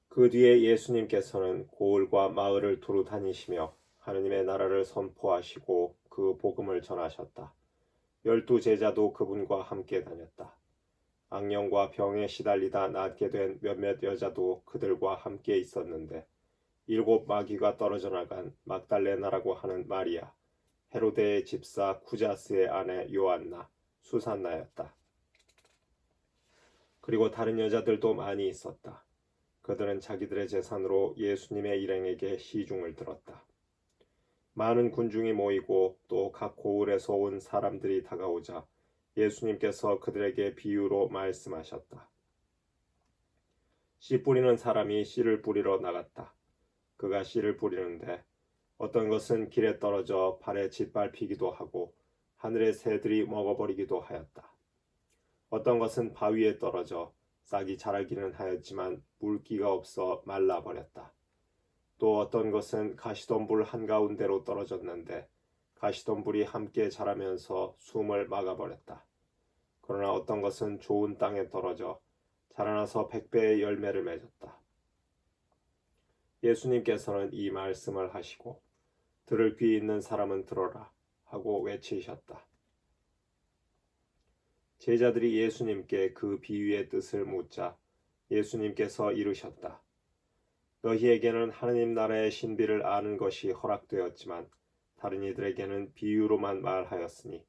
그 뒤에 예수님께서는 고을과 마을을 두루 다니시며 하느님의 나라를 선포하시고 그 복음을 전하셨다. 12제자도 그분과 함께 다녔다. 악령과 병에 시달리다 낫게 된 몇몇 여자도 그들과 함께 있었는데 7 마귀가 떨어져 나간 막달레나라고 하는 마리아, 헤로데의 집사 쿠자스의 아내 요한나, 수산나였다. 그리고 다른 여자들도 많이 있었다. 그들은 자기들의 재산으로 예수님의 일행에게 시중을 들었다. 많은 군중이 모이고 또 각 고을에서 온 사람들이 다가오자 예수님께서 그들에게 비유로 말씀하셨다. 씨 뿌리는 사람이 씨를 뿌리러 나갔다. 그가 씨를 뿌리는데 어떤 것은 길에 떨어져 발에 짓밟히기도 하고 하늘의 새들이 먹어버리기도 하였다. 어떤 것은 바위에 떨어져 싹이 자라기는 하였지만 물기가 없어 말라버렸다. 또 어떤 것은 가시덤불 한가운데로 떨어졌는데 가시덤불이 함께 자라면서 숨을 막아버렸다. 그러나 어떤 것은 좋은 땅에 떨어져 자라나서 100배의 열매를 맺었다. 예수님께서는 이 말씀을 하시고 들을 귀 있는 사람은 들어라 하고 외치셨다. 제자들이 예수님께 그 비유의 뜻을 묻자 예수님께서 이르셨다. 너희에게는 하느님 나라의 신비를 아는 것이 허락되었지만 다른 이들에게는 비유로만 말하였으니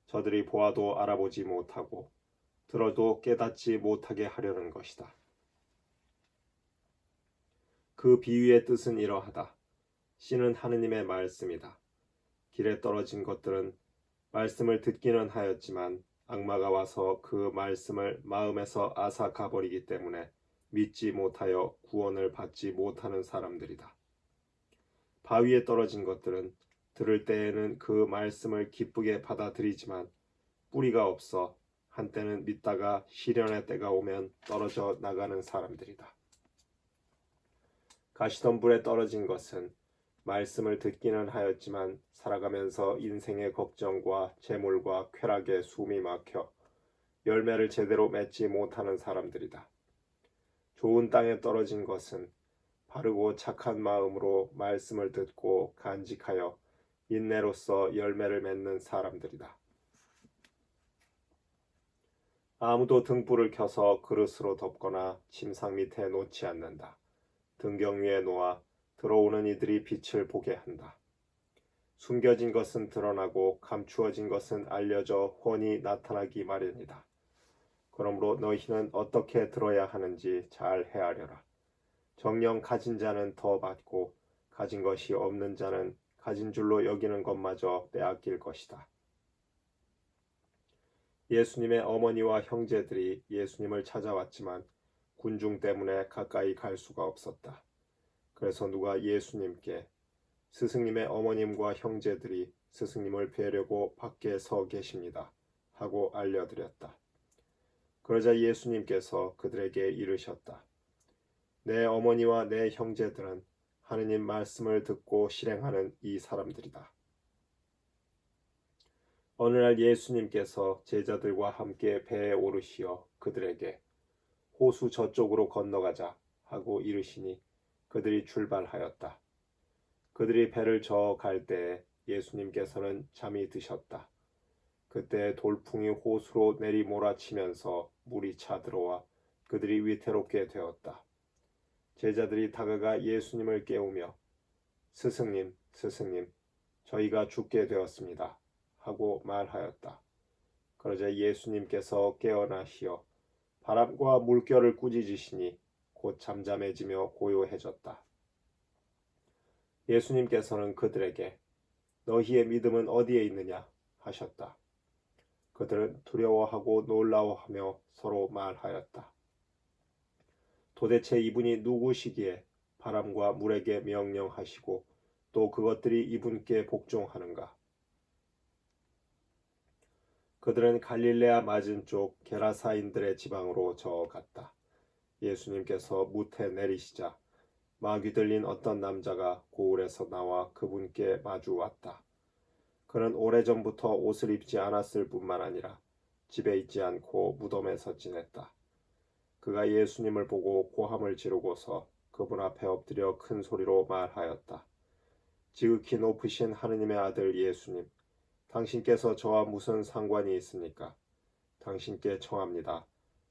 저들이 보아도 알아보지 못하고 들어도 깨닫지 못하게 하려는 것이다. 그 비유의 뜻은 이러하다. 씨는 하느님의 말씀이다. 길에 떨어진 것들은 말씀을 듣기는 하였지만 악마가 와서 그 말씀을 마음에서 앗아 버리기 때문에 믿지 못하여 구원을 받지 못하는 사람들이다. 바위에 떨어진 것들은 들을 때에는 그 말씀을 기쁘게 받아들이지만 뿌리가 없어 한때는 믿다가 시련의 때가 오면 떨어져 나가는 사람들이다. 가시덤불에 떨어진 것은 말씀을 듣기는 하였지만 살아가면서 인생의 걱정과 재물과 쾌락에 숨이 막혀 열매를 제대로 맺지 못하는 사람들이다. 좋은 땅에 떨어진 것은 바르고 착한 마음으로 말씀을 듣고 간직하여 인내로써 열매를 맺는 사람들이다. 아무도 등불을 켜서 그릇으로 덮거나 침상 밑에 놓지 않는다. 등경 위에 놓아 들어오는 이들이 빛을 보게 한다. 숨겨진 것은 드러나고 감추어진 것은 알려져 훤히 나타나기 마련이다. 그러므로 너희는 어떻게 들어야 하는지 잘 헤아려라. 정녕 가진 자는 더 받고 가진 것이 없는 자는 가진 줄로 여기는 것마저 빼앗길 것이다. 예수님의 어머니와 형제들이 예수님을 찾아왔지만 군중 때문에 가까이 갈 수가 없었다. 그래서 누가 예수님께 스승님의 어머님과 형제들이 스승님을 뵈려고 밖에 서 계십니다 하고 알려드렸다. 그러자 예수님께서 그들에게 이르셨다. 내 어머니와 내 형제들은 하느님 말씀을 듣고 실행하는 이 사람들이다. 어느 날 예수님께서 제자들과 함께 배에 오르시어 그들에게 호수 저쪽으로 건너가자 하고 이르시니 그들이 출발하였다. 그들이 배를 저어 갈 때에 예수님께서는 잠이 드셨다. 그때 돌풍이 호수로 내리몰아치면서 물이 차들어와 그들이 위태롭게 되었다. 제자들이 다가가 예수님을 깨우며 스승님, 스승님, 저희가 죽게 되었습니다 하고 말하였다. 그러자 예수님께서 깨어나시어 바람과 물결을 꾸짖으시니 곧 잠잠해지며 고요해졌다. 예수님께서는 그들에게 너희의 믿음은 어디에 있느냐 하셨다. 그들은 두려워하고 놀라워하며 서로 말하였다. 도대체 이분이 누구시기에 바람과 물에게 명령하시고 또 그것들이 이분께 복종하는가? 그들은 갈릴레아 맞은쪽 게라사인들의 지방으로 저어갔다. 예수님께서 무태 내리시자 마귀 들린 어떤 남자가 고을에서 나와 그분께 마주 왔다. 그는 오래전부터 옷을 입지 않았을 뿐만 아니라 집에 있지 않고 무덤에서 지냈다. 그가 예수님을 보고 고함을 지르고서 그분 앞에 엎드려 큰 소리로 말하였다. 지극히 높으신 하느님의 아들 예수님, 당신께서 저와 무슨 상관이 있습니까? 당신께 청합니다.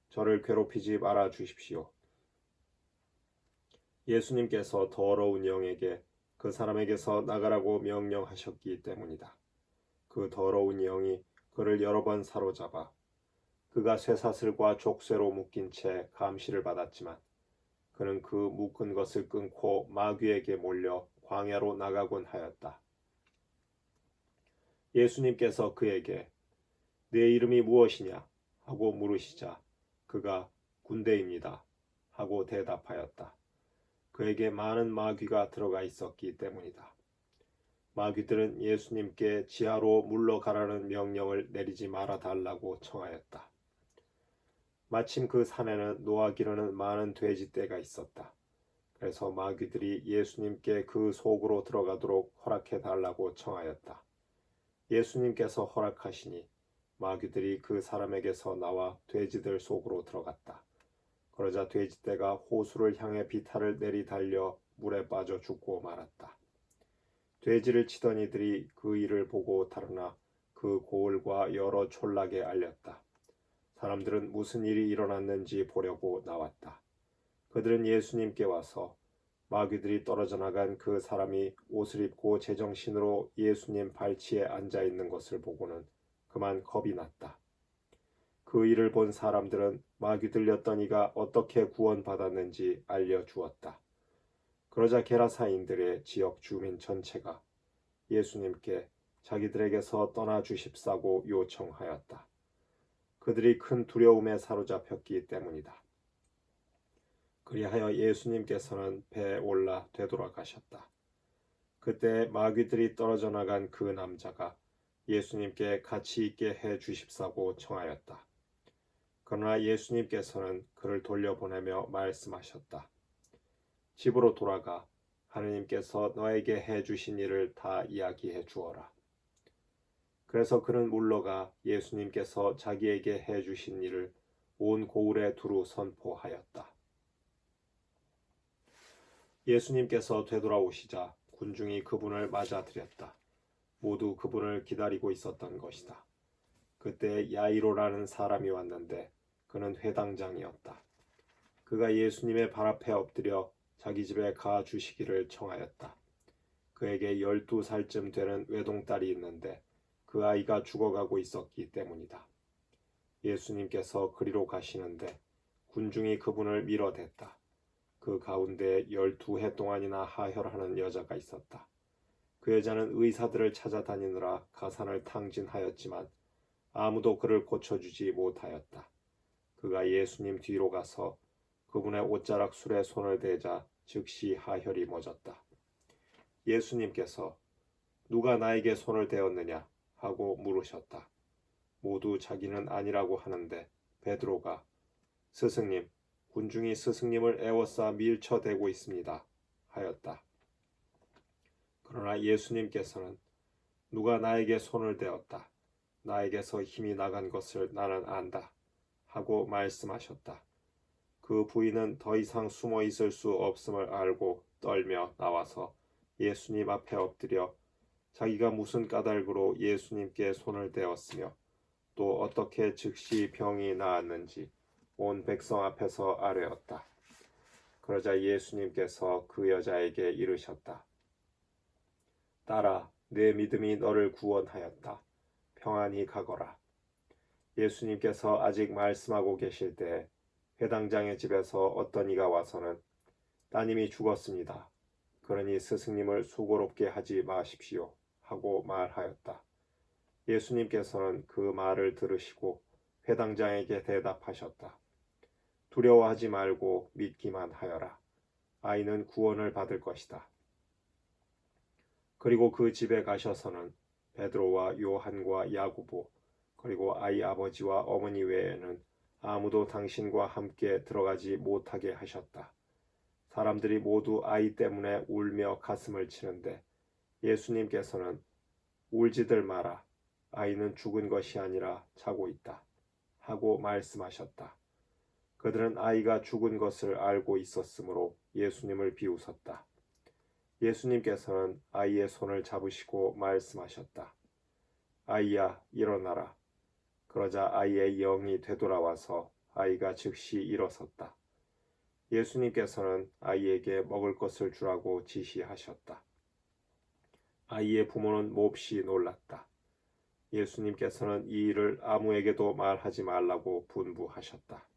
저를 괴롭히지 말아 주십시오. 예수님께서 더러운 영에게 그 사람에게서 나가라고 명령하셨기 때문이다. 그 더러운 영이 그를 여러 번 사로잡아 그가 쇠사슬과 족쇄로 묶인 채 감시를 받았지만 그는 그 묶은 것을 끊고 마귀에게 몰려 광야로 나가곤 하였다. 예수님께서 그에게 내 이름이 무엇이냐 하고 물으시자 그가 군대입니다 하고 대답하였다. 그에게 많은 마귀가 들어가 있었기 때문이다. 마귀들은 예수님께 지하로 물러가라는 명령을 내리지 말아 달라고 청하였다. 마침 그 산에는 노아 기르는 많은 돼지떼가 있었다. 그래서 마귀들이 예수님께 그 속으로 들어가도록 허락해 달라고 청하였다. 예수님께서 허락하시니 마귀들이 그 사람에게서 나와 돼지들 속으로 들어갔다. 그러자 돼지떼가 호수를 향해 비탈을 내리달려 물에 빠져 죽고 말았다. 돼지를 치던 이들이 그 일을 보고 달아나 그 고을과 여러 촌락에 알렸다. 사람들은 무슨 일이 일어났는지 보려고 나왔다. 그들은 예수님께 와서 마귀들이 떨어져 나간 그 사람이 옷을 입고 제정신으로 예수님 발치에 앉아 있는 것을 보고는 그만 겁이 났다. 그 일을 본 사람들은 마귀 들렸던 이가 어떻게 구원받았는지 알려주었다. 그러자 게라사인들의 지역 주민 전체가 예수님께 자기들에게서 떠나 주십사고 요청하였다. 그들이 큰 두려움에 사로잡혔기 때문이다. 그리하여 예수님께서는 배에 올라 되돌아가셨다. 그때 마귀들이 떨어져 나간 그 남자가 예수님께 같이 있게 해 주십사고 청하였다. 그러나 예수님께서는 그를 돌려보내며 말씀하셨다. 집으로 돌아가 하느님께서 너에게 해 주신 일을 다 이야기해 주어라. 그래서 그는 물러가 예수님께서 자기에게 해 주신 일을 온 고을에 두루 선포하였다. 예수님께서 되돌아오시자 군중이 그분을 맞아들였다. 모두 그분을 기다리고 있었던 것이다. 그때 야이로라는 사람이 왔는데 그는 회당장이었다. 그가 예수님의 발 앞에 엎드려 자기 집에 가 주시기를 청하였다. 그에게 12살쯤 되는 외동딸이 있는데 그 아이가 죽어가고 있었기 때문이다. 예수님께서 그리로 가시는데 군중이 그분을 밀어댔다. 그 가운데 12해 동안이나 하혈하는 여자가 있었다. 그 여자는 의사들을 찾아다니느라 가산을 탕진하였지만 아무도 그를 고쳐주지 못하였다. 그가 예수님 뒤로 가서 그분의 옷자락 술에 손을 대자 즉시 하혈이 멎었다. 예수님께서 누가 나에게 손을 대었느냐 하고 물으셨다. 모두 자기는 아니라고 하는데 베드로가 스승님, 군중이 스승님을 애워싸 밀쳐대고 있습니다 하였다. 그러나 예수님께서는 누가 나에게 손을 대었다. 나에게서 힘이 나간 것을 나는 안다 하고 말씀하셨다. 그 부인은 더 이상 숨어 있을 수 없음을 알고 떨며 나와서 예수님 앞에 엎드려 자기가 무슨 까닭으로 예수님께 손을 대었으며 또 어떻게 즉시 병이 나았는지 온 백성 앞에서 아뢰었다. 그러자 예수님께서 그 여자에게 이르셨다. 딸아, 내 믿음이 너를 구원하였다. 평안히 가거라. 예수님께서 아직 말씀하고 계실 때 회당장의 집에서 어떤 이가 와서는 따님이 죽었습니다. 그러니 스승님을 수고롭게 하지 마십시오 하고 말하였다. 예수님께서는 그 말을 들으시고 회당장에게 대답하셨다. 두려워하지 말고 믿기만 하여라. 아이는 구원을 받을 것이다. 그리고 그 집에 가셔서는 베드로와 요한과 야고보 그리고 아이 아버지와 어머니 외에는 아무도 당신과 함께 들어가지 못하게 하셨다. 사람들이 모두 아이 때문에 울며 가슴을 치는데 예수님께서는 울지들 마라. 아이는 죽은 것이 아니라 자고 있다. 하고 말씀하셨다. 그들은 아이가 죽은 것을 알고 있었으므로 예수님을 비웃었다. 예수님께서는 아이의 손을 잡으시고 말씀하셨다. 아이야, 일어나라. 그러자 아이의 영이 되돌아와서 아이가 즉시 일어섰다. 예수님께서는 아이에게 먹을 것을 주라고 지시하셨다. 아이의 부모는 몹시 놀랐다. 예수님께서는 이 일을 아무에게도 말하지 말라고 분부하셨다.